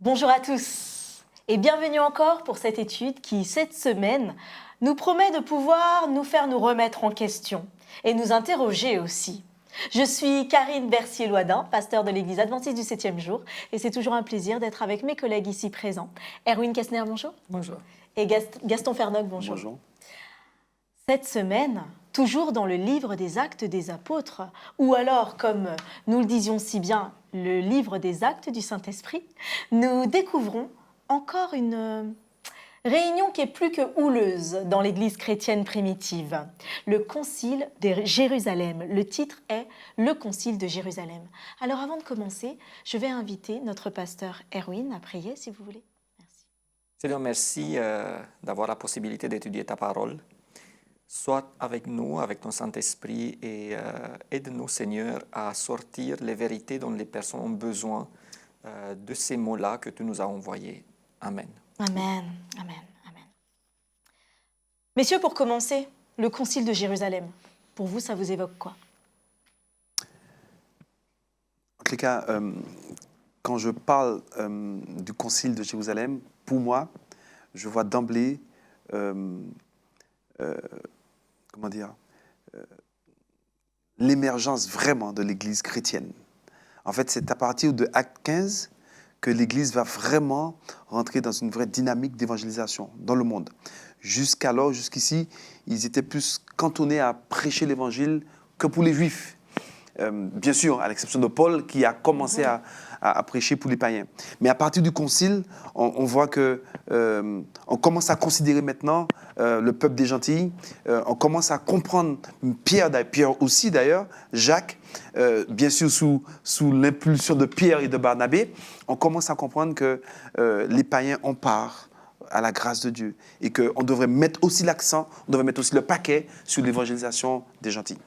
Bonjour à tous et bienvenue encore pour cette étude qui, cette semaine, nous promet de pouvoir nous faire nous remettre en question et nous interroger aussi. Je suis Karine Bercier-Loidin, pasteur de l'Église adventiste du 7e jour, et c'est toujours un plaisir d'être avec mes collègues ici présents. Erwin Kessner, bonjour. Bonjour. Et Gaston Fernoc, bonjour. Bonjour. Cette semaine, toujours dans le livre des Actes des Apôtres, ou alors, comme nous le disions si bien, le livre des Actes du Saint-Esprit, nous découvrons encore une réunion qui est plus que houleuse dans l'Église chrétienne primitive. Le Concile de Jérusalem. Le titre est « Le Concile de Jérusalem ». Alors avant de commencer, je vais inviter notre pasteur Erwin à prier, si vous voulez. Merci. Seigneur, merci d'avoir la possibilité d'étudier ta parole. Sois avec nous, avec ton Saint-Esprit, et aide-nous, Seigneur, à sortir les vérités dont les personnes ont besoin de ces mots-là que tu nous as envoyés. Amen. Amen, amen, amen. Messieurs, pour commencer, le Concile de Jérusalem, pour vous, ça vous évoque quoi? En tous les cas, quand je parle du Concile de Jérusalem, pour moi, je vois d'emblée, l'émergence vraiment de l'Église chrétienne. En fait, c'est à partir de Acte 15 que l'Église va vraiment rentrer dans une vraie dynamique d'évangélisation dans le monde. Jusqu'alors, jusqu'ici, ils étaient plus cantonnés à prêcher l'Évangile que pour les Juifs. Bien sûr, à l'exception de Paul, qui a commencé à prêcher pour les païens. Mais à partir du Concile, on voit que on commence à considérer maintenant le peuple des gentils. On commence à comprendre Pierre aussi d'ailleurs, Jacques, bien sûr sous l'impulsion de Pierre et de Barnabé. On commence à comprendre que les païens ont part à la grâce de Dieu et qu'on devrait mettre aussi l'accent, on devrait mettre aussi le paquet sur l'évangélisation des gentils.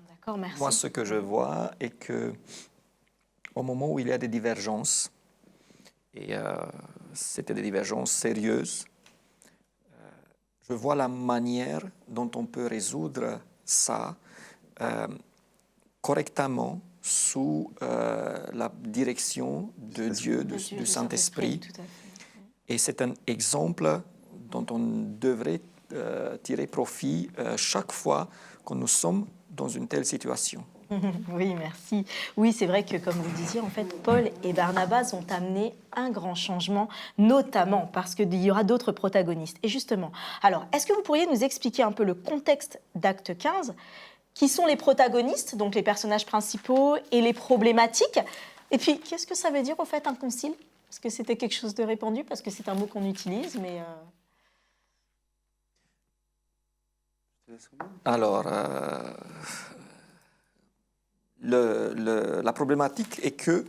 D'accord, merci. Moi, ce que je vois est que au moment où il y a des divergences, et c'était des divergences sérieuses, je vois la manière dont on peut résoudre ça correctement sous la direction de Dieu, du Saint-Esprit. Tout à fait. Et c'est un exemple dont on devrait tirer profit chaque fois que nous sommes dans une telle situation. Oui, merci. Oui, c'est vrai que, comme vous disiez, en fait, Paul et Barnabas ont amené un grand changement, notamment parce qu'il y aura d'autres protagonistes. Et justement, alors, est-ce que vous pourriez nous expliquer un peu le contexte d'Acte 15 ? Qui sont les protagonistes, donc les personnages principaux, et les problématiques? Et puis, qu'est-ce que ça veut dire, en fait, un concile? Est-ce que c'était quelque chose de répandu? Parce que c'est un mot qu'on utilise, mais... Alors, la problématique est que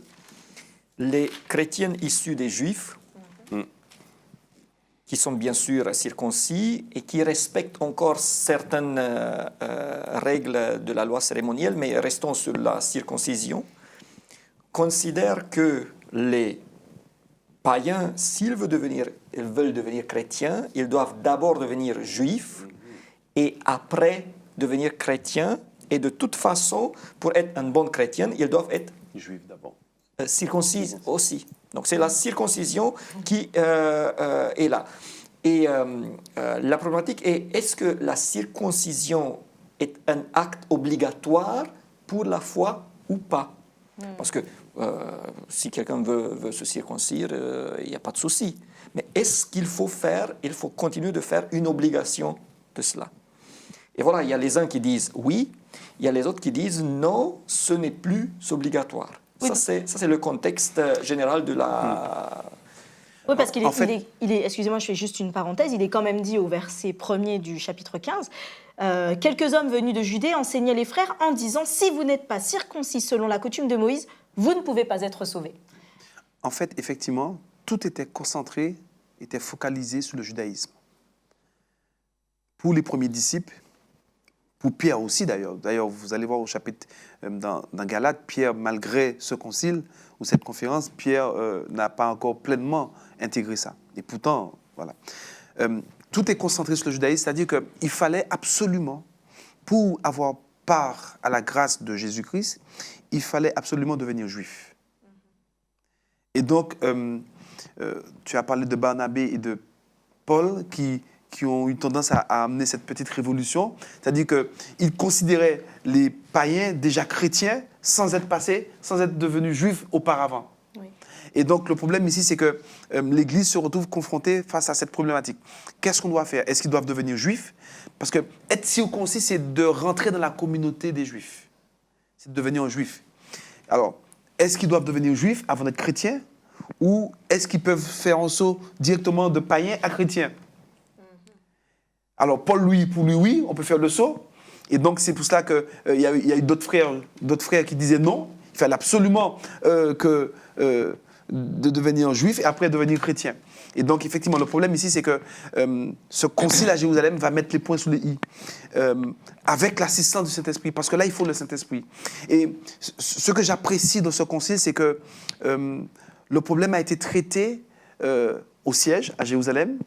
les chrétiens issus des Juifs, qui sont bien sûr circoncis et qui respectent encore certaines règles de la loi cérémonielle, mais restons sur la circoncision, considèrent que les païens, s'ils veulent devenir chrétiens, ils doivent d'abord devenir juifs et après devenir chrétiens. Et de toute façon, pour être un bon chrétien, ils doivent être Juifs d'abord. Circoncis aussi. Donc c'est la circoncision qui est là. Et la problématique est, est-ce que la circoncision est un acte obligatoire pour la foi ou pas? Parce que si quelqu'un veut se circoncire, il n'y a pas de souci. Mais est-ce qu'il faut continuer de faire une obligation de cela? Et voilà, il y a les uns qui disent oui, il y a les autres qui disent non, ce n'est plus obligatoire. Oui. Ça, c'est le contexte général de la... Oui, parce qu'il est, excusez-moi, je fais juste une parenthèse, il est quand même dit au verset 1er du chapitre 15, quelques hommes venus de Judée enseignaient les frères en disant « Si vous n'êtes pas circoncis selon la coutume de Moïse, vous ne pouvez pas être sauvés. » En fait, effectivement, tout était concentré, était focalisé sur le judaïsme. Pour les premiers disciples, pour Pierre aussi d'ailleurs. D'ailleurs, vous allez voir au chapitre dans Galates, Pierre, malgré ce concile ou cette conférence, Pierre n'a pas encore pleinement intégré ça. Et pourtant, voilà. Tout est concentré sur le judaïsme, c'est-à-dire qu'il fallait absolument, pour avoir part à la grâce de Jésus-Christ, il fallait absolument devenir juif. Et donc, tu as parlé de Barnabé et de Paul qui ont eu tendance à amener cette petite révolution. C'est-à-dire qu'ils considéraient les païens déjà chrétiens sans être devenus juifs auparavant. Oui. Et donc, le problème ici, c'est que l'Église se retrouve confrontée face à cette problématique. Qu'est-ce qu'on doit faire? Est-ce qu'ils doivent devenir juifs? Parce que être circoncis, c'est de rentrer dans la communauté des juifs. C'est de devenir un juif. Alors, est-ce qu'ils doivent devenir juifs avant d'être chrétiens? Ou est-ce qu'ils peuvent faire un saut directement de païen à chrétien? Alors, Paul, lui, pour lui, oui, on peut faire le saut. Et donc, c'est pour cela qu'il y a eu d'autres frères qui disaient non. Il fallait absolument de devenir juif et après devenir chrétien. Et donc, effectivement, le problème ici, c'est que ce concile à Jérusalem va mettre les points sous les i avec l'assistance du Saint-Esprit, parce que là, il faut le Saint-Esprit. Et ce que j'apprécie dans ce concile, c'est que le problème a été traité au siège à Jérusalem,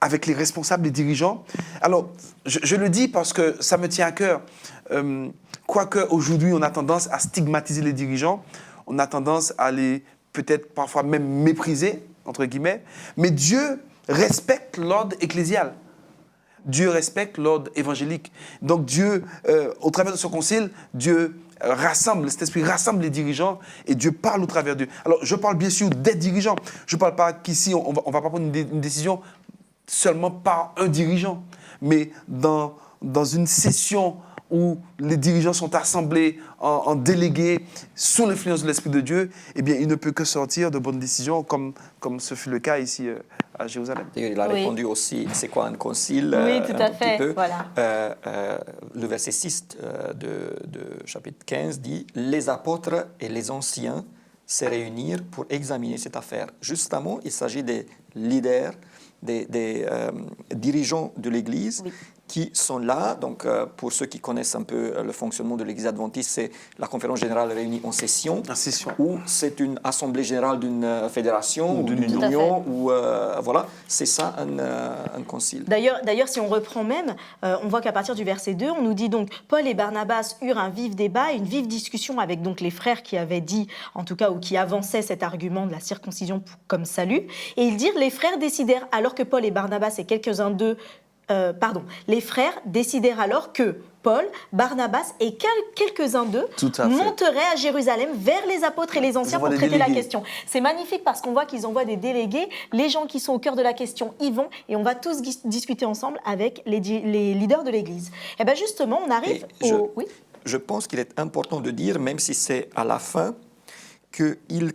avec les responsables, les dirigeants. Alors, je le dis parce que ça me tient à cœur. Quoique aujourd'hui, on a tendance à stigmatiser les dirigeants, on a tendance à les peut-être parfois même mépriser, entre guillemets, mais Dieu respecte l'ordre ecclésial. Dieu respecte l'ordre évangélique. Donc Dieu, au travers de ce concile, Dieu rassemble, cet esprit rassemble les dirigeants et Dieu parle au travers d'eux. Alors, je parle bien sûr des dirigeants. Je ne parle pas qu'ici, on va pas prendre une décision seulement par un dirigeant, mais dans une session où les dirigeants sont assemblés en délégués sous l'influence de l'Esprit de Dieu, eh bien, il ne peut que sortir de bonnes décisions, comme ce fut le cas ici à Jérusalem. Il a répondu aussi, c'est quoi un concile? Oui, tout à fait. Voilà. Le verset 6 de chapitre 15 dit « Les apôtres et les anciens se réunirent pour examiner cette affaire. » Justement, il s'agit des leaders, des dirigeants de l'Église, oui, qui sont là. Donc, pour ceux qui connaissent un peu le fonctionnement de l'Église adventiste, c'est la conférence générale réunie en session, ou c'est une assemblée générale d'une fédération ou d'une union, ou voilà, c'est ça un concile. D'ailleurs, si on reprend même, on voit qu'à partir du verset 2, on nous dit donc Paul et Barnabas eurent un vif débat, une vive discussion avec donc les frères qui avaient dit, en tout cas, ou qui avançaient cet argument de la circoncision comme salut, et ils dirent, les frères décidèrent, alors que Paul et Barnabas et quelques-uns d'eux les frères décidèrent alors que Paul, Barnabas et quelques-uns d'eux monteraient à Jérusalem vers les apôtres et les anciens pour traiter la question. C'est magnifique parce qu'on voit qu'ils envoient des délégués, les gens qui sont au cœur de la question y vont et on va tous discuter ensemble avec les leaders de l'Église. Et bien justement, on arrive Oui. Je pense qu'il est important de dire, même si c'est à la fin, qu'ils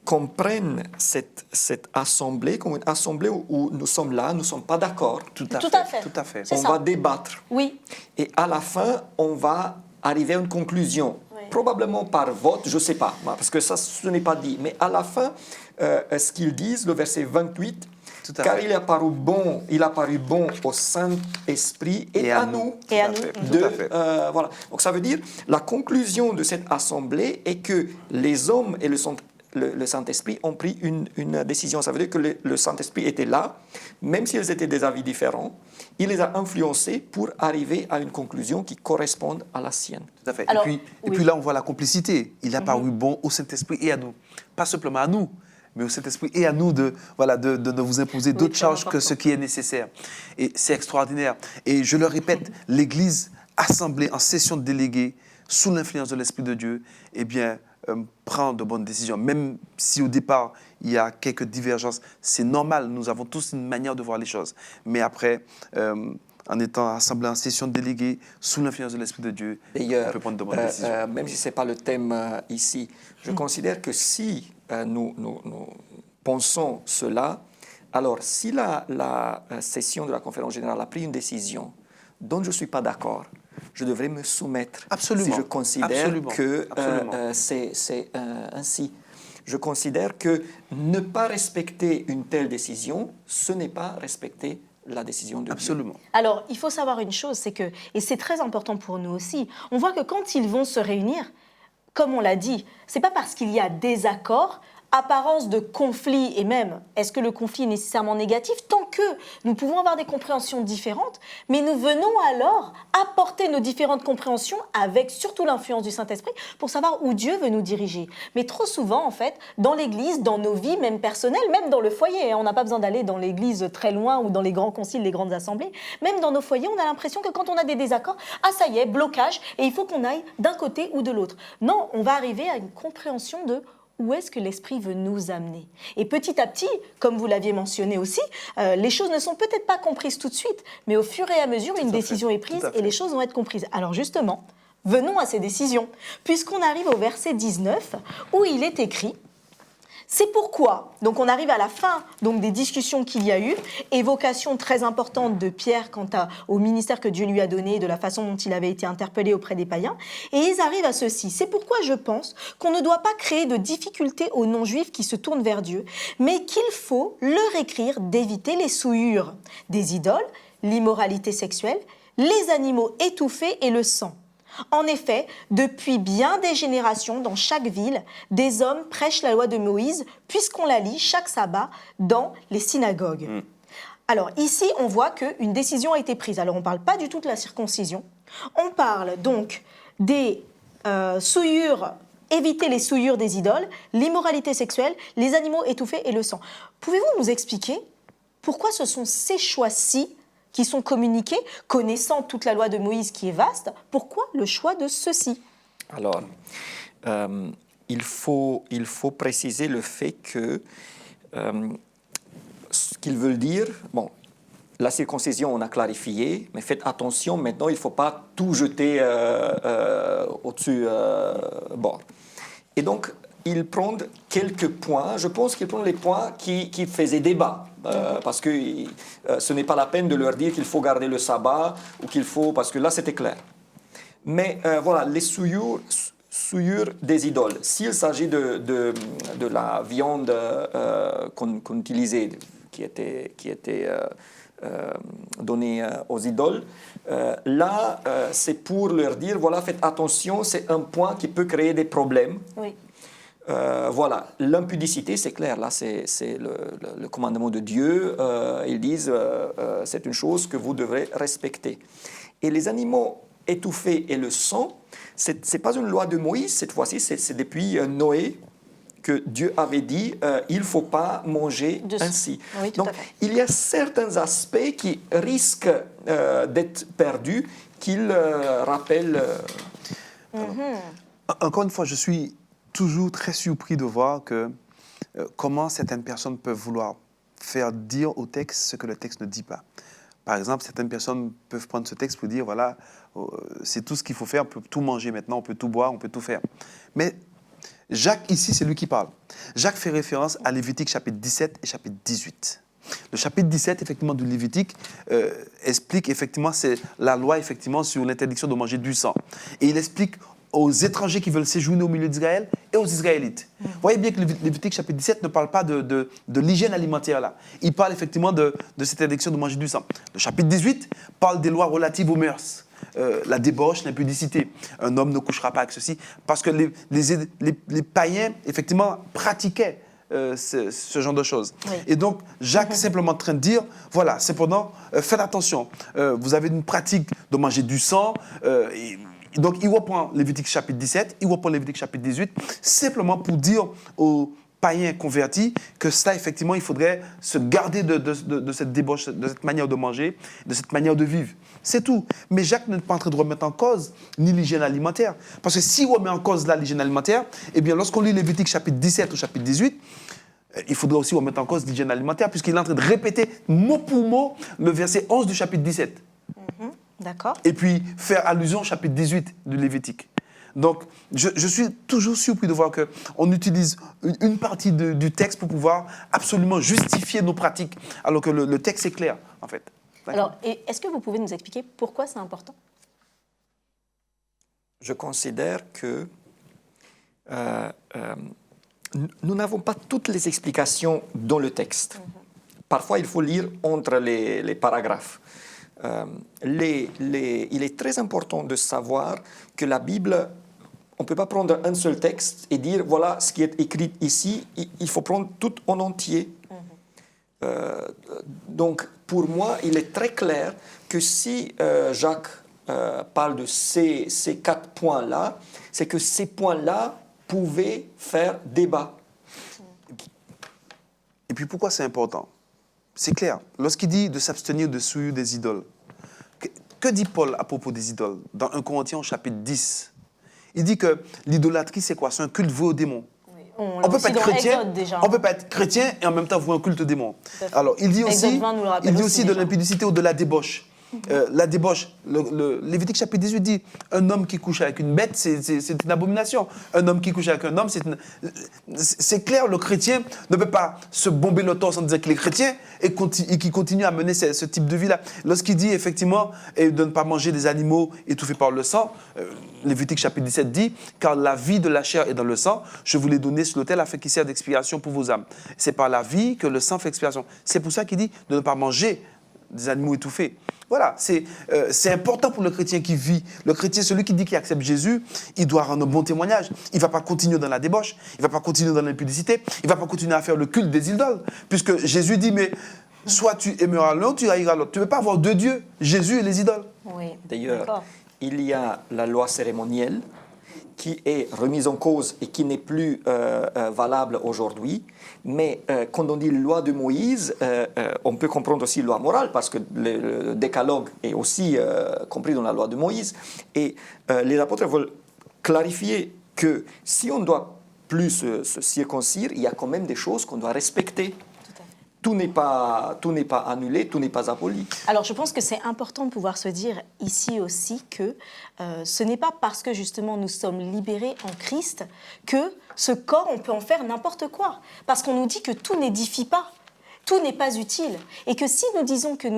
comprennent cette assemblée comme une assemblée où nous sommes là, nous ne sommes pas d'accord. Tout à fait. On va débattre. Oui. Et à la fin, on va arriver à une conclusion. Oui. Probablement par vote, je ne sais pas, parce que ça, ce n'est pas dit. Mais à la fin, ce qu'ils disent, le verset 28, car il a paru bon au Saint-Esprit et à nous. Et à nous. Voilà. Donc ça veut dire, la conclusion de cette assemblée est que les hommes et le Saint-Esprit ont pris une décision. Ça veut dire que le Saint-Esprit était là, même s'ils étaient des avis différents, il les a influencés pour arriver à une conclusion qui corresponde à la sienne. Tout à fait. Alors, et puis là, on voit la complicité. Il a paru bon au Saint-Esprit et à nous. Pas simplement à nous, mais au Saint-Esprit et à nous de ne vous imposer d'autres charges que ce qui est nécessaire. Et c'est extraordinaire. Et je le répète, l'Église assemblée en session de délégués, sous l'influence de l'Esprit de Dieu, eh bien, prend de bonnes décisions. Même si au départ, il y a quelques divergences, c'est normal. Nous avons tous une manière de voir les choses. Mais après, en étant assemblés en session de délégués, sous l'influence de l'Esprit de Dieu, on peut prendre de bonnes décisions. Même si ce n'est pas le thème ici, je considère que si nous pensons cela, alors si la session de la conférence générale a pris une décision dont je ne suis pas d'accord, je devrais me soumettre. Absolument. Si je considère que c'est ainsi. Je considère que ne pas respecter une telle décision, ce n'est pas respecter la décision de Dieu. Alors, il faut savoir une chose, c'est que, et c'est très important pour nous aussi, on voit que quand ils vont se réunir, comme on l'a dit, ce n'est pas parce qu'il y a désaccord apparence de conflit, et même, est-ce que le conflit est nécessairement négatif? Tant que nous pouvons avoir des compréhensions différentes, mais nous venons alors apporter nos différentes compréhensions avec surtout l'influence du Saint-Esprit pour savoir où Dieu veut nous diriger. Mais trop souvent, en fait, dans l'Église, dans nos vies, même personnelles, même dans le foyer, on n'a pas besoin d'aller dans l'Église très loin ou dans les grands conciles, les grandes assemblées, même dans nos foyers, on a l'impression que quand on a des désaccords, ah ça y est, blocage, et il faut qu'on aille d'un côté ou de l'autre. Non, on va arriver à une compréhension de où est-ce que l'Esprit veut nous amener. Et petit à petit, comme vous l'aviez mentionné aussi, les choses ne sont peut-être pas comprises tout de suite, mais au fur et à mesure, une décision est prise et les choses vont être comprises. Alors justement, venons à ces décisions, puisqu'on arrive au verset 19, où il est écrit « C'est pourquoi, donc on arrive à la fin donc, des discussions qu'il y a eu, évocation très importante de Pierre quant au ministère que Dieu lui a donné, de la façon dont il avait été interpellé auprès des païens, et ils arrivent à ceci. C'est pourquoi je pense qu'on ne doit pas créer de difficultés aux non-juifs qui se tournent vers Dieu, mais qu'il faut leur écrire d'éviter les souillures des idoles, l'immoralité sexuelle, les animaux étouffés et le sang. En effet, depuis bien des générations, dans chaque ville, des hommes prêchent la loi de Moïse, puisqu'on la lit chaque sabbat dans les synagogues. Alors ici, on voit qu'une décision a été prise. Alors on ne parle pas du tout de la circoncision. On parle donc des souillures, éviter les souillures des idoles, l'immoralité sexuelle, les animaux étouffés et le sang. Pouvez-vous nous expliquer pourquoi ce sont ces choix-ci qui sont communiqués, connaissant toute la loi de Moïse qui est vaste, pourquoi le choix de ceci? Alors, il faut préciser le fait que ce qu'ils veulent dire, bon, la circoncision, on a clarifié, mais faites attention, maintenant, il ne faut pas tout jeter au-dessus bord. Et donc, ils prennent quelques points. Je pense qu'ils prennent les points qui faisaient débat. Parce que ce n'est pas la peine de leur dire qu'il faut garder le sabbat ou qu'il faut... Parce que là, c'était clair. Mais voilà, les souillures des idoles. S'il s'agit de la viande qu'on utilisait, qui était donnée aux idoles, là, c'est pour leur dire, voilà, faites attention, c'est un point qui peut créer des problèmes. Oui. Voilà, l'impudicité, c'est clair, là c'est le commandement de Dieu, ils disent c'est une chose que vous devrez respecter. Et les animaux étouffés et le sang, ce n'est pas une loi de Moïse cette fois-ci, c'est depuis Noé que Dieu avait dit il ne faut pas manger ainsi. Oui, tout donc à fait. il y a certains aspects qui risquent d'être perdus qu'il rappelle. Encore une fois, je suis toujours très surpris de voir que comment certaines personnes peuvent vouloir faire dire au texte ce que le texte ne dit pas. Par exemple, certaines personnes peuvent prendre ce texte pour dire, voilà, c'est tout ce qu'il faut faire, on peut tout manger maintenant, on peut tout boire, on peut tout faire. Mais Jacques, ici, c'est lui qui parle. Jacques fait référence à Lévitique chapitre 17 et chapitre 18. Le chapitre 17, effectivement, du Lévitique explique, effectivement, c'est la loi, effectivement, sur l'interdiction de manger du sang. Et il explique aux étrangers qui veulent séjourner au milieu d'Israël et aux Israélites. Vous voyez bien que le Lévitique chapitre 17 ne parle pas de l'hygiène alimentaire là. Il parle effectivement de cette interdiction de manger du sang. Le chapitre 18 parle des lois relatives aux mœurs. La débauche, l'impudicité. Un homme ne couchera pas avec ceci. Parce que les païens, effectivement, pratiquaient ce genre de choses. Oui. Et donc, Jacques est simplement en train de dire, voilà, cependant, faites attention. Vous avez une pratique de manger du sang. Donc, il reprend Lévitique chapitre 17, il reprend Lévitique chapitre 18, simplement pour dire aux païens convertis que cela, effectivement, il faudrait se garder de cette débauche, de cette manière de manger, de cette manière de vivre. C'est tout. Mais Jacques n'est pas en train de remettre en cause ni l'hygiène alimentaire. Parce que si on remet en cause là l'hygiène alimentaire, eh bien, lorsqu'on lit Lévitique chapitre 17 ou chapitre 18, il faudrait aussi remettre en cause l'hygiène alimentaire, puisqu'il est en train de répéter mot pour mot le verset 11 du chapitre 17. D'accord. Et puis faire allusion au chapitre 18 du Lévitique. Donc, je suis toujours surpris de voir qu'on utilise une partie du texte pour pouvoir absolument justifier nos pratiques, alors que le texte est clair, en fait. Alors, est-ce que vous pouvez nous expliquer pourquoi c'est important? Je considère que nous n'avons pas toutes les explications dans le texte. Parfois, il faut lire entre les paragraphes. Il est très important de savoir que la Bible on peut pas prendre un seul texte et dire voilà ce qui est écrit ici. Il faut prendre tout en entier. Donc, pour moi, il est très clair que si Jacques parle de ces 4 points-là, c'est que ces points-là pouvaient faire débat. Et puis pourquoi c'est important? C'est clair. Lorsqu'il dit de s'abstenir de souillure des idoles, que dit Paul à propos des idoles? Dans 1 Corinthiens chapitre 10, il dit que l'idolâtrie, c'est quoi? C'est un culte voué au démon. On On peut pas être chrétien, Exode, déjà. on peut pas être chrétien et en même temps vouer un culte au démon. Alors, il dit aussi, Exode 20 nous le rappelle il dit aussi aussi de déjà. l'impudicité ou de la débauche. La débauche, le Lévitique chapitre 18 dit un homme qui couche avec une bête, c'est une abomination. Un homme qui couche avec un homme, c'est clair, le chrétien ne peut pas se bomber le torse en disant qu'il est chrétien et qui continue à mener ce type de vie-là. Lorsqu'il dit effectivement de ne pas manger des animaux étouffés par le sang, Lévitique chapitre 17 dit car la vie de la chair est dans le sang, je vous l'ai donné sur l'autel afin qu'il serve d'expiation pour vos âmes. C'est par la vie que le sang fait expiation. C'est pour ça qu'il dit de ne pas manger des animaux étouffés. Voilà, c'est important pour le chrétien qui vit. Le chrétien, celui qui dit qu'il accepte Jésus, il doit rendre un bon témoignage. Il ne va pas continuer dans la débauche, il ne va pas continuer dans l'impudicité, il ne va pas continuer à faire le culte des idoles. Puisque Jésus dit, mais soit tu aimeras l'un, tu haïras l'autre. Tu ne peux pas avoir deux dieux, Jésus et les idoles. Oui, D'ailleurs, d'accord. il y a la loi cérémonielle qui est remise en cause et qui n'est plus valable aujourd'hui. Mais quand on dit loi de Moïse, on peut comprendre aussi loi morale, parce que le décalogue est aussi compris dans la loi de Moïse. Et les apôtres veulent clarifier que si on ne doit plus se circoncire, il y a quand même des choses qu'on doit respecter. Tout n'est pas annulé, tout n'est pas aboli. Alors, je pense que c'est important de pouvoir se dire ici aussi que ce n'est pas parce que justement nous sommes libérés en Christ que ce corps, on peut en faire n'importe quoi. Parce qu'on nous dit que tout n'édifie pas, tout n'est pas utile. Et que si nous disons que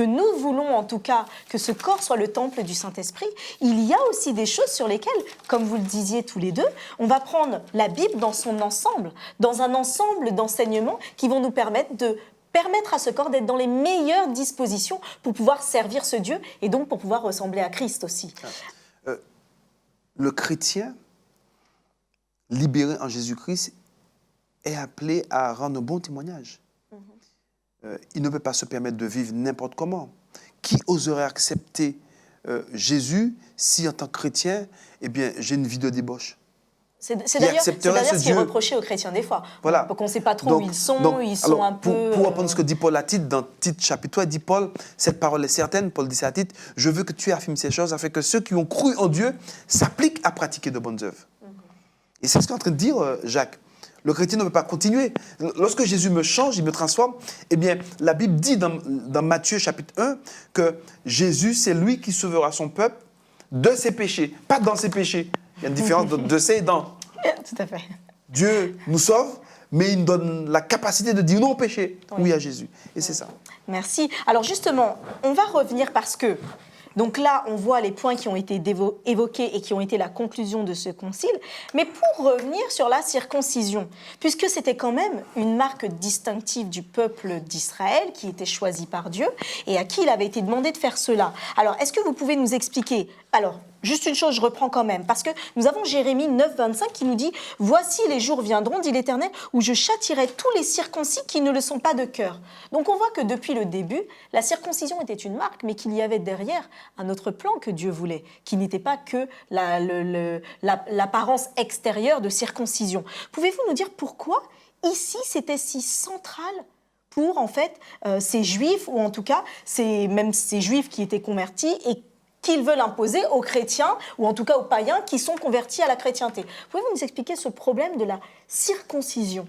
nous voulons en tout cas que ce corps soit le temple du Saint-Esprit, il y a aussi des choses sur lesquelles, comme vous le disiez tous les deux, on va prendre la Bible dans son ensemble, dans un ensemble d'enseignements qui vont nous permettre à ce corps d'être dans les meilleures dispositions pour pouvoir servir ce Dieu et donc pour pouvoir ressembler à Christ aussi. Le chrétien libéré en Jésus-Christ est appelé à rendre un bon témoignage. Il ne peut pas se permettre de vivre n'importe comment. Qui oserait accepter Jésus si, en tant que chrétien, eh bien, j'ai une vie de débauche? C'est d'ailleurs ce qui est reproché aux chrétiens des fois. Voilà. Donc on ne sait pas trop où ils sont, ils sont un peu... Pour reprendre ce que dit Paul à Tite, dans Tite chapitre 3, il dit Paul, cette parole est certaine, Paul dit ça à Tite, je veux que tu affirmes ces choses afin que ceux qui ont cru en Dieu s'appliquent à pratiquer de bonnes œuvres. Et c'est ce qu'est en train de dire Jacques. Le chrétien ne peut pas continuer. Lorsque Jésus me change, il me transforme, eh bien, la Bible dit dans Matthieu chapitre 1 que Jésus, c'est lui qui sauvera son peuple de ses péchés, pas dans ses péchés. Il y a une différence de ses et dans. Tout à fait. Dieu nous sauve, mais il nous donne la capacité de dire non au péché, oui à Jésus. Et c'est ça. Merci. Alors justement, on va revenir parce que... Donc là, on voit les points qui ont été évoqués et qui ont été la conclusion de ce concile. Mais pour revenir sur la circoncision, puisque c'était quand même une marque distinctive du peuple d'Israël qui était choisi par Dieu et à qui il avait été demandé de faire cela. Alors, est-ce que vous pouvez nous expliquer... Alors, juste une chose, je reprends quand même, parce que nous avons Jérémie 9, 25 qui nous dit « Voici les jours viendront, dit l'Éternel, où je châtirai tous les circoncis qui ne le sont pas de cœur. » Donc on voit que depuis le début, la circoncision était une marque, mais qu'il y avait derrière un autre plan que Dieu voulait, qui n'était pas que l'apparence extérieure de circoncision. Pouvez-vous nous dire pourquoi ici c'était si central pour en fait ces Juifs, ou en tout cas même ces Juifs qui étaient convertis et qu'ils veulent imposer aux chrétiens, ou en tout cas aux païens qui sont convertis à la chrétienté. Pouvez-vous nous expliquer ce problème de la circoncision?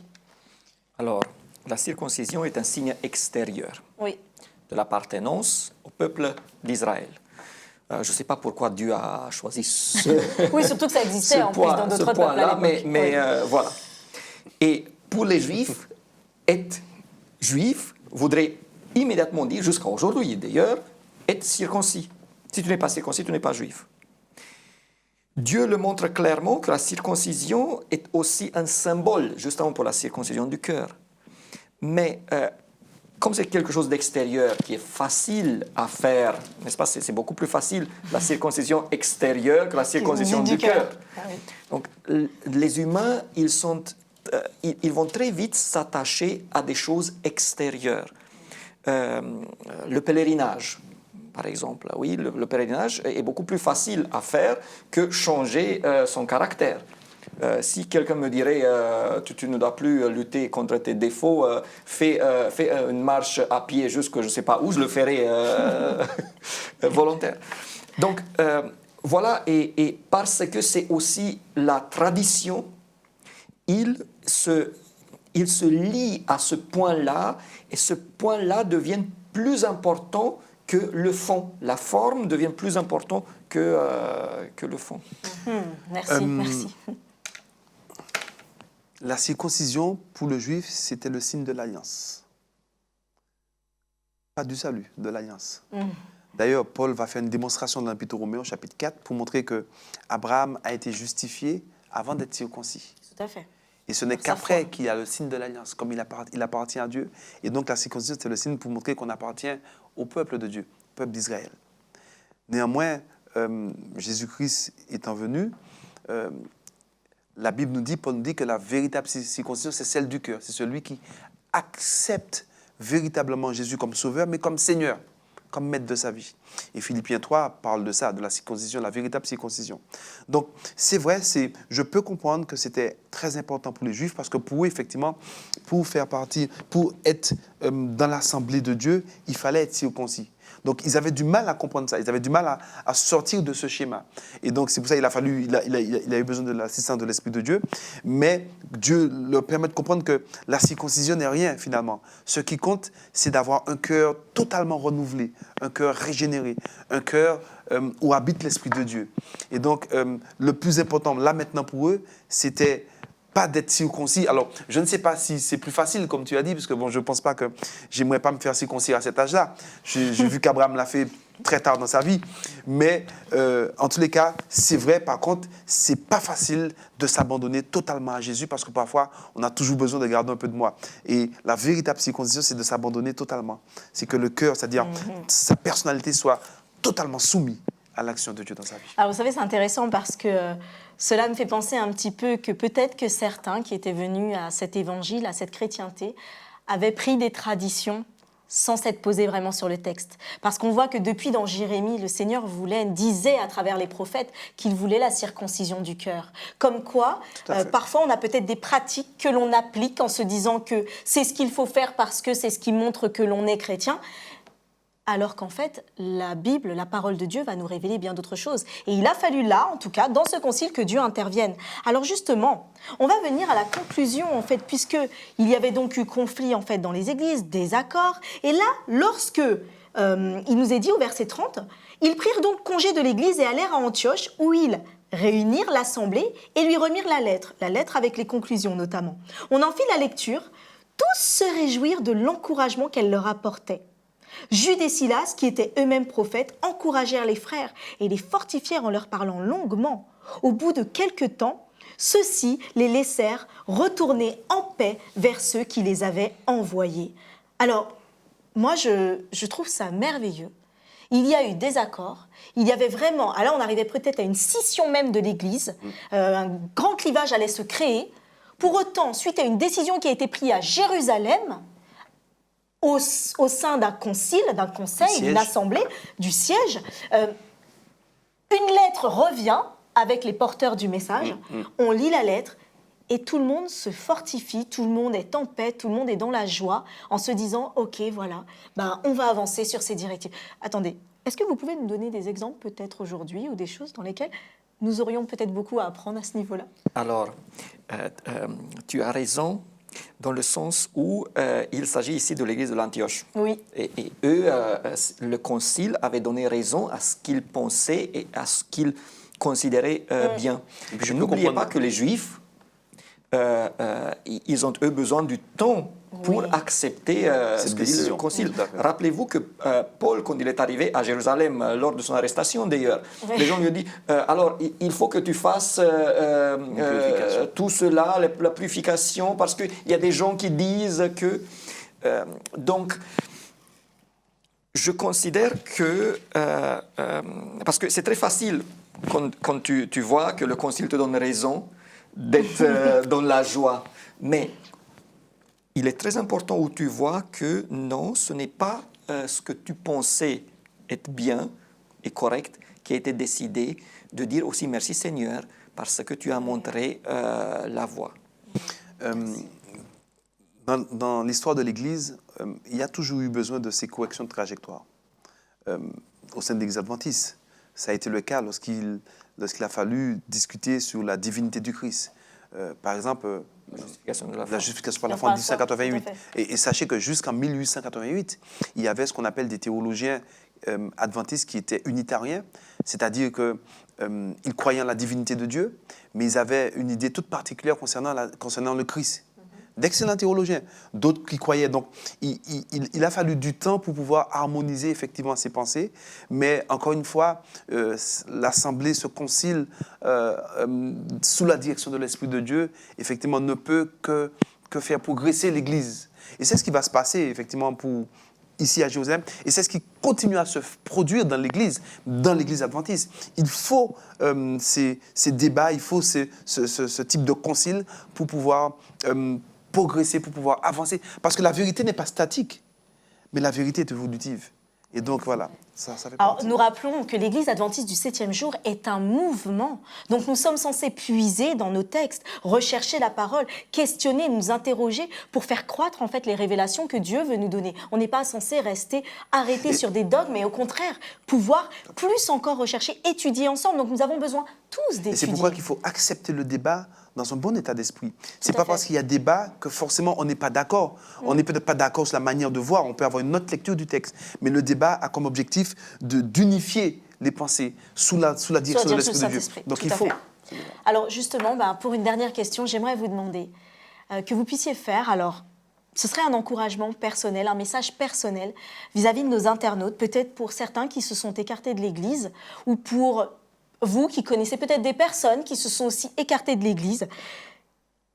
Alors, la circoncision est un signe extérieur Oui. de l'appartenance au peuple d'Israël. Je ne sais pas pourquoi Dieu a choisi Oui, surtout que ça existait en plus dans d'autres peuples à l'époque. Mais voilà. Et pour les Juifs, être juif voudrait immédiatement dire, jusqu'à aujourd'hui d'ailleurs, être circoncis. Si tu n'es pas circoncis, tu n'es pas juif. Dieu le montre clairement que la circoncision est aussi un symbole, justement pour la circoncision du cœur. Mais comme c'est quelque chose d'extérieur qui est facile à faire, n'est-ce pas? C'est beaucoup plus facile la circoncision extérieure que la circoncision du cœur. Ah oui. Donc, les humains, ils vont très vite s'attacher à des choses extérieures. Le pèlerinage, par exemple. Oui, le pèlerinage est beaucoup plus facile à faire que changer son caractère. Si quelqu'un me dirait tu ne dois plus lutter contre tes défauts, fais une marche à pied jusque je ne sais pas où, je le ferai volontaire. Donc voilà, et parce que c'est aussi la tradition, il se lie à ce point-là, et ce point-là devient plus important que le fond. La forme devient plus importante que le fond. Merci. La circoncision, pour le juif, c'était le signe de l'alliance. Pas du salut, de l'alliance. D'ailleurs, Paul va faire une démonstration dans l'Épître aux Romains, chapitre 4, pour montrer que Abraham a été justifié avant d'être circoncis. Tout à fait. Et ce n'est Par sa qu'après foi. qu'il y a le signe de l'alliance, comme il appartient à Dieu. Et donc la circoncision, c'est le signe pour montrer qu'on appartient au peuple de Dieu, au peuple d'Israël. Néanmoins, Jésus-Christ étant venu, la Bible nous dit, Paul nous dit que la véritable circoncision, c'est celle du cœur. C'est celui qui accepte véritablement Jésus comme sauveur, mais comme Seigneur, comme maître de sa vie. Et Philippiens 3 parle de ça, de la circoncision, la véritable circoncision. Donc, c'est vrai, je peux comprendre que c'était très important pour les Juifs, parce que pour eux, effectivement, pour faire partie, pour être dans l'assemblée de Dieu, il fallait être circoncis. Donc, ils avaient du mal à comprendre ça. Ils avaient du mal à sortir de ce schéma. Et donc, c'est pour ça qu'il il a eu besoin de l'assistance de l'Esprit de Dieu. Mais Dieu leur permet de comprendre que la circoncision n'est rien, finalement. Ce qui compte, c'est d'avoir un cœur totalement renouvelé, un cœur régénéré, un cœur où habite l'Esprit de Dieu. Et donc, le plus important, là, maintenant, pour eux, c'était pas d'être circoncis. Alors, je ne sais pas si c'est plus facile, comme tu as dit, parce que bon, je ne pense pas que j'aimerais pas me faire circoncire à cet âge-là. J'ai vu qu'Abraham l'a fait très tard dans sa vie. Mais en tous les cas, c'est vrai, par contre, c'est pas facile de s'abandonner totalement à Jésus, parce que parfois, on a toujours besoin de garder un peu de moi. Et la véritable circoncision, c'est de s'abandonner totalement. C'est que le cœur, c'est-à-dire sa personnalité soit totalement soumise à l'action de Dieu dans sa vie. Alors, vous savez, c'est intéressant parce que cela me fait penser un petit peu que peut-être que certains qui étaient venus à cet évangile, à cette chrétienté, avaient pris des traditions sans s'être posés vraiment sur le texte. Parce qu'on voit que depuis dans Jérémie, le Seigneur disait à travers les prophètes qu'il voulait la circoncision du cœur. Comme quoi, parfois on a peut-être des pratiques que l'on applique en se disant que c'est ce qu'il faut faire parce que c'est ce qui montre que l'on est chrétien. Alors qu'en fait, la Bible, la parole de Dieu, va nous révéler bien d'autres choses. Et il a fallu là, en tout cas, dans ce concile, que Dieu intervienne. Alors justement, on va venir à la conclusion, en fait, puisqu'il y avait donc eu conflit, en fait, dans les églises, désaccords. Et là, lorsque il nous est dit au verset 30, « Ils prirent donc congé de l'église et allèrent à Antioche, où ils réunirent l'assemblée et lui remirent la lettre avec les conclusions notamment. On en fit la lecture, tous se réjouirent de l'encouragement qu'elle leur apportait. Jude et Silas, qui étaient eux-mêmes prophètes, encouragèrent les frères et les fortifièrent en leur parlant longuement. Au bout de quelque temps, ceux-ci les laissèrent retourner en paix vers ceux qui les avaient envoyés. » Alors, moi, je trouve ça merveilleux. Il y a eu des accords, il y avait vraiment... Alors, on arrivait peut-être à une scission même de l'Église, un grand clivage allait se créer. Pour autant, suite à une décision qui a été prise à Jérusalem, au sein d'un concile, d'un conseil, d'une assemblée, du siège, une lettre revient avec les porteurs du message, on lit la lettre et tout le monde se fortifie, tout le monde est en paix, tout le monde est dans la joie en se disant « Ok, voilà, on va avancer sur ces directives. » Attendez, est-ce que vous pouvez nous donner des exemples peut-être aujourd'hui ou des choses dans lesquelles nous aurions peut-être beaucoup à apprendre à ce niveau-là? Alors, tu as raison, dans le sens où il s'agit ici de l'église de l'Antioche. Oui. Et eux, le concile avait donné raison à ce qu'ils pensaient et à ce qu'ils considéraient bien. Je n'oubliez pas que les Juifs, ils ont eux besoin du temps pour accepter ce que dit le concile. Rappelez-vous que Paul, quand il est arrivé à Jérusalem, lors de son arrestation d'ailleurs, les gens lui ont dit alors il faut que tu fasses tout cela, la purification, parce qu'il y a des gens qui disent que Donc, je considère que, parce que c'est très facile quand tu vois que le Concile te donne raison d'être dans la joie, mais il est très important où tu vois que non, ce n'est pas ce que tu pensais être bien et correct qui a été décidé, de dire aussi merci Seigneur parce que tu as montré la voie. Dans l'histoire de l'Église, il y a toujours eu besoin de ces corrections de trajectoire. Au sein de l'Église adventiste, ça a été le cas lorsqu'il a fallu discuter sur la divinité du Christ. Par exemple, la justification par la foi en 1888. Et sachez que jusqu'en 1888, il y avait ce qu'on appelle des théologiens adventistes qui étaient unitariens, c'est-à-dire qu'ils croyaient en la divinité de Dieu, mais ils avaient une idée toute particulière concernant le Christ. D'excellents théologiens, d'autres qui croyaient. Donc, il a fallu du temps pour pouvoir harmoniser effectivement ces pensées, mais encore une fois, l'Assemblée, ce concile, sous la direction de l'Esprit de Dieu, effectivement, ne peut que faire progresser l'Église. Et c'est ce qui va se passer, effectivement, ici à Jérusalem, et c'est ce qui continue à se produire dans l'Église adventiste. Il faut ces débats, il faut ce type de concile pour pouvoir progresser, pour pouvoir avancer. Parce que la vérité n'est pas statique, mais la vérité est évolutive. Et donc voilà, ça fait Alors, partie. nous rappelons que l'Église adventiste du 7e jour est un mouvement. Donc nous sommes censés puiser dans nos textes, rechercher la parole, questionner, nous interroger pour faire croître en fait les révélations que Dieu veut nous donner. On n'est pas censé rester arrêté sur des dogmes, mais au contraire, pouvoir plus encore rechercher, étudier ensemble. Donc nous avons besoin tous d'étudier. Et c'est pourquoi qu'il faut accepter le débat dans un bon état d'esprit. C'est Tout à pas fait. parce qu'il y a débat que forcément on n'est pas d'accord. On n'est peut-être pas d'accord sur la manière de voir, on peut avoir une autre lecture du texte. Mais le débat a comme objectif d'unifier les pensées sous la direction de l'Esprit de Dieu. Donc Tout il à faut. fait. Alors justement, pour une dernière question, j'aimerais vous demander que vous puissiez faire, alors ce serait un encouragement personnel, un message personnel vis-à-vis de nos internautes, peut-être pour certains qui se sont écartés de l'Église ou pour vous qui connaissez peut-être des personnes qui se sont aussi écartées de l'Église.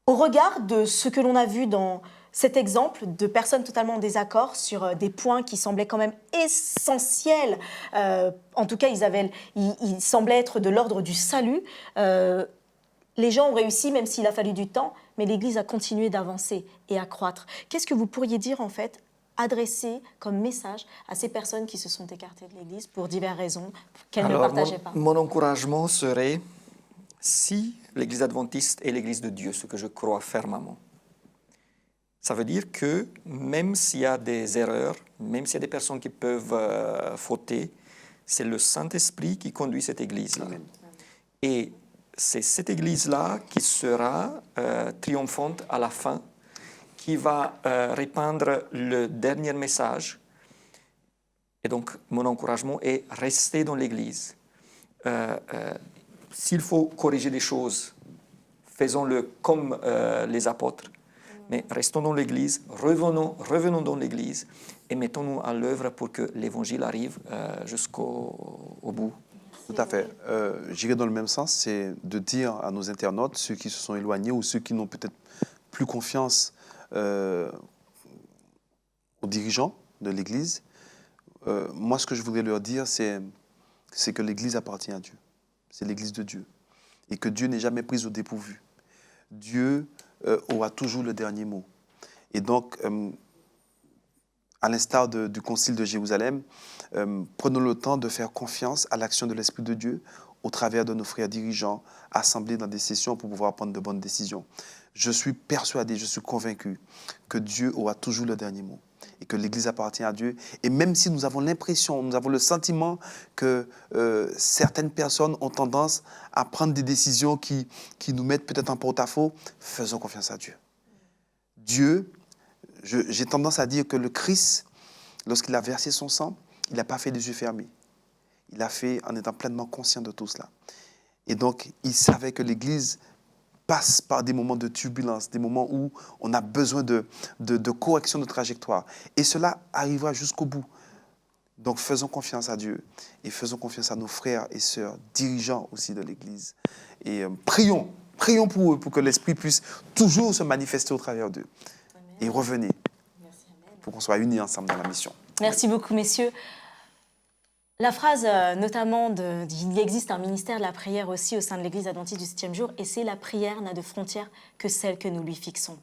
Au regard de ce que l'on a vu dans cet exemple de personnes totalement en désaccord sur des points qui semblaient quand même essentiels, en tout cas ils semblaient être de l'ordre du salut, les gens ont réussi même s'il a fallu du temps, mais l'Église a continué d'avancer et à croître. Qu'est-ce que vous pourriez dire en fait, adresser comme message à ces personnes qui se sont écartées de l'Église pour diverses raisons qu'elles ne partageaient pas? Mon encouragement serait, si l'Église adventiste est l'Église de Dieu, ce que je crois fermement, ça veut dire que même s'il y a des erreurs, même s'il y a des personnes qui peuvent fauter, c'est le Saint-Esprit qui conduit cette Église-là. Et c'est cette Église-là qui sera triomphante à la fin, qui va répandre le dernier message. Et donc, mon encouragement est rester dans l'Église. S'il faut corriger des choses, faisons-le comme les apôtres. Mais restons dans l'Église, revenons dans l'Église et mettons-nous à l'œuvre pour que l'Évangile arrive jusqu'au bout. Tout à fait. J'irai dans le même sens, c'est de dire à nos internautes, ceux qui se sont éloignés ou ceux qui n'ont peut-être plus confiance aux dirigeants de l'Église, moi ce que je voudrais leur dire, c'est que l'Église appartient à Dieu. C'est l'Église de Dieu. Et que Dieu n'est jamais pris au dépourvu. Dieu aura toujours le dernier mot. Et donc, à l'instar du Concile de Jérusalem, prenons le temps de faire confiance à l'action de l'Esprit de Dieu au travers de nos frères dirigeants, assemblés dans des sessions pour pouvoir prendre de bonnes décisions. Je suis persuadé, je suis convaincu que Dieu aura toujours le dernier mot et que l'Église appartient à Dieu. Et même si nous avons l'impression, nous avons le sentiment que certaines personnes ont tendance à prendre des décisions qui nous mettent peut-être en porte-à-faux, faisons confiance à Dieu. Dieu, j'ai tendance à dire que le Christ, lorsqu'il a versé son sang, il n'a pas fait les yeux fermés. Il l'a fait en étant pleinement conscient de tout cela. Et donc, il savait que l'Église passe par des moments de turbulence, des moments où on a besoin de correction de trajectoire. Et cela arrivera jusqu'au bout. Donc, faisons confiance à Dieu et faisons confiance à nos frères et sœurs, dirigeants aussi de l'Église. Et prions pour eux, pour que l'Esprit puisse toujours se manifester au travers d'eux. Et revenez. pour qu'on soit unis ensemble dans la mission. Merci beaucoup, messieurs. La phrase, notamment, il existe un ministère de la prière aussi au sein de l'Église adventiste du 7e jour, et c'est la prière n'a de frontières que celle que nous lui fixons.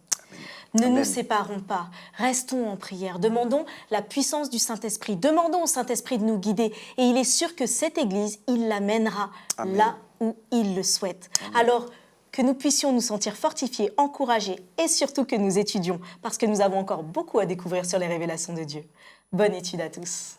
Ne Amen. nous séparons pas, restons en prière, demandons la puissance du Saint-Esprit, demandons au Saint-Esprit de nous guider, et il est sûr que cette Église, il l'amènera là où il le souhaite. Alors, que nous puissions nous sentir fortifiés, encouragés, et surtout que nous étudions, parce que nous avons encore beaucoup à découvrir sur les révélations de Dieu. Bonne étude à tous.